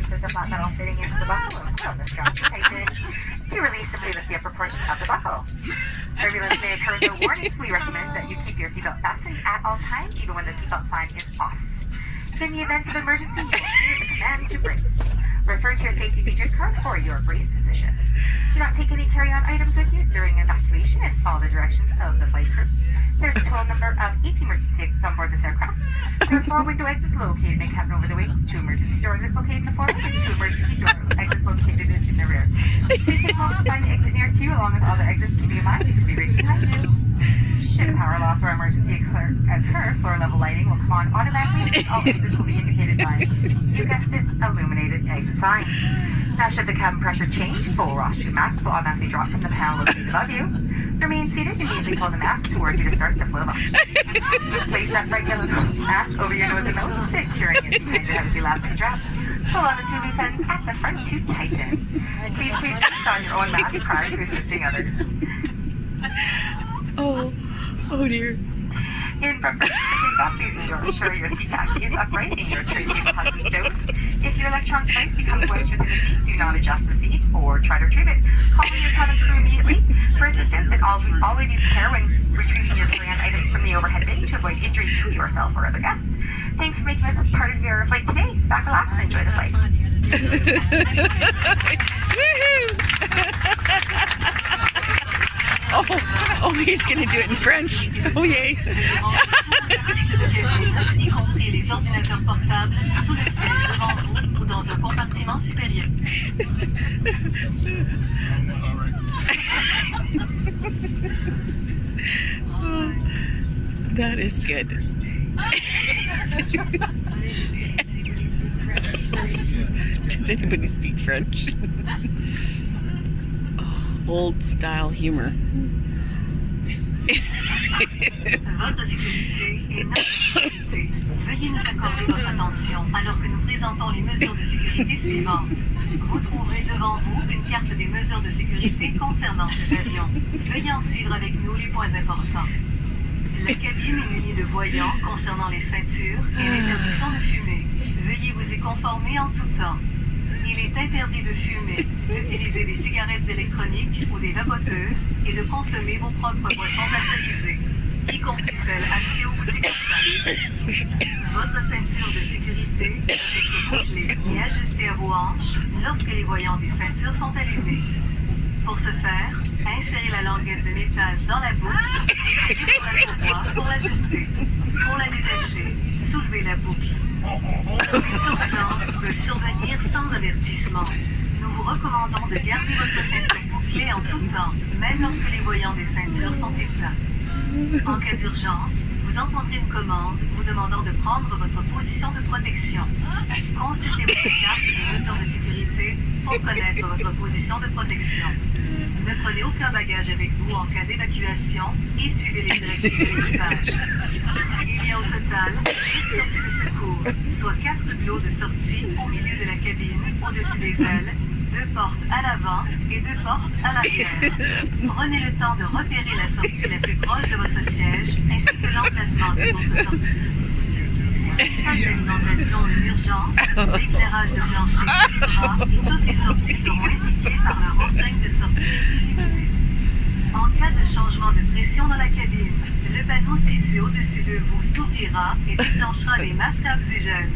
insert the flat metal fitting into the buckle and pull on the strap to tighten it. To release, simply lift the upper portion of the buckle. Turbulence may occur with no warnings. We recommend that you keep your seatbelt fastened at all times, even when the seatbelt sign is off. In the event of emergency, you will hear the command to brace. Refer to your safety features card for your brace position. Do not take any carry-on items with you during evacuation and follow the directions of the flight crew. There's a total number of 8 emergency exits on board this aircraft. There are 4 window exits located in the cabin over the wings, 2 emergency door exits located in the forward, and 2 emergency door exits located in the rear. Please take a moment to find the exit nearest you, along with all the exits, keeping in mind these will be right behind you. Should power loss or emergency occur, floor level lighting will come on automatically, and all exits will be indicated by, you guessed it, illuminated exit sign. Now, should the cabin pressure change, full rostrum mask will automatically drop from the panel located above you. Remain seated, immediately pull the mask towards you to start the flow of oxygen. Place that bright yellow mask over your nose and mouth, securing it behind your heavy elastic strap. Pull on the 2 loose ends at the front to tighten. Please insist on your own mask prior to assisting others. Oh dear. In preparation to please ensure your seat back is upright and your tray table has been stowed. If your electronic device becomes wedged within the seat, do not adjust the seat or try to retrieve it. Call your cabin crew immediately for assistance, and always use care when retrieving your carry-on items from the overhead bin to avoid injury to yourself or other guests. Thanks for making this part of your flight today. Sit back, relax, and enjoy the flight. Oh, he's gonna do it in French. Oh yay. Y compris les ordinateurs portables sous le siège devant vous ou dans un compartiment supérieur. That is good. Does anybody speak French? Old style humor. Votre sécurité est notre sécurité. Veuillez nous accorder votre attention alors que nous présentons les mesures de sécurité suivantes. Vous trouverez devant vous une carte des mesures de sécurité concernant cet avion. Veuillez en suivre avec nous les points importants. La cabine est munie de voyants concernant les ceintures et l'interdiction de fumer. Veuillez vous y conformer en tout temps. Il est interdit de fumer, d'utiliser des cigarettes électroniques ou des vapoteuses et de consommer vos propres boissons alcoolisées, y compris celles achetées au boutique locales. Votre ceinture de sécurité doit être bouclée et ajustée à vos hanches lorsque les voyants des ceintures sont allumés. Pour ce faire, insérez la languette de métal dans la boucle et appuyez sur la courroie pour l'ajuster. Pour la détacher, soulevez la boucle. Peut survenir sans avertissement. Nous vous recommandons de garder votre ceinture bouclée en tout temps, même lorsque les voyants des ceintures sont éteints. En cas d'urgence, vous entendrez une commande vous demandant de prendre votre position de protection. Consultez votre carte des mesures de sécurité pour connaître votre position de protection. Ne prenez aucun bagage avec vous en cas d'évacuation et suivez les directives de l'équipage. Il y a au total 8 sorties de secours, soit 4 hublots de sortie au milieu de la cabine, au-dessus des ailes, 2 portes à l'avant et 2 portes à l'arrière. Prenez le temps de repérer la sortie la plus proche de votre siège ainsi que l'emplacement des autres sorties. Pas d'alimentation d'urgence, l'éclairage de plancher suivra et toutes les sorties seront indiquées par leur enseigne de sortie. En cas de changement de pression dans la cabine, le panneau situé au-dessus de vous s'ouvrira et déclenchera les masques à oxygène.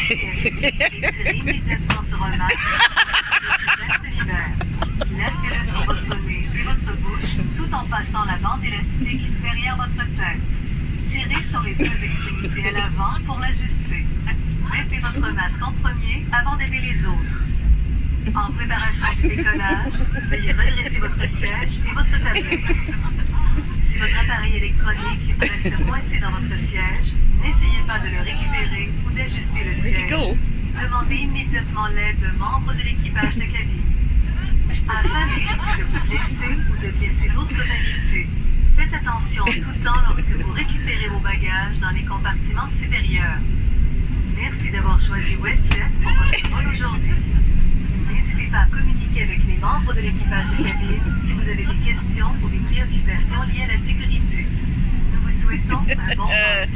Tirez immédiatement sur un masque et se libère. Laissez-le sur votre nez et votre bouche tout en passant la bande élastique derrière votre tête. Tirez sur les 2 extrémités à l'avant pour l'ajuster. Mettez votre masque en premier avant d'aider les autres. En préparation du décollage, veuillez redresser votre siège et votre tablette. Si votre appareil électronique reste coincé dans votre siège, n'essayez pas de le récupérer ou d'ajuster le siège. Demandez immédiatement l'aide de membres de l'équipage de cabine. Afin d'éviter de vous blesser ou de blesser d'autres invités, faites attention tout le temps lorsque vous récupérez vos bagages dans les compartiments supérieurs. Merci d'avoir choisi WestJet pour votre vol aujourd'hui. N'hésitez pas à communiquer avec les membres de l'équipage de cabine si vous avez des questions ou des préoccupations liées à la sécurité. Nous vous souhaitons un bon vol.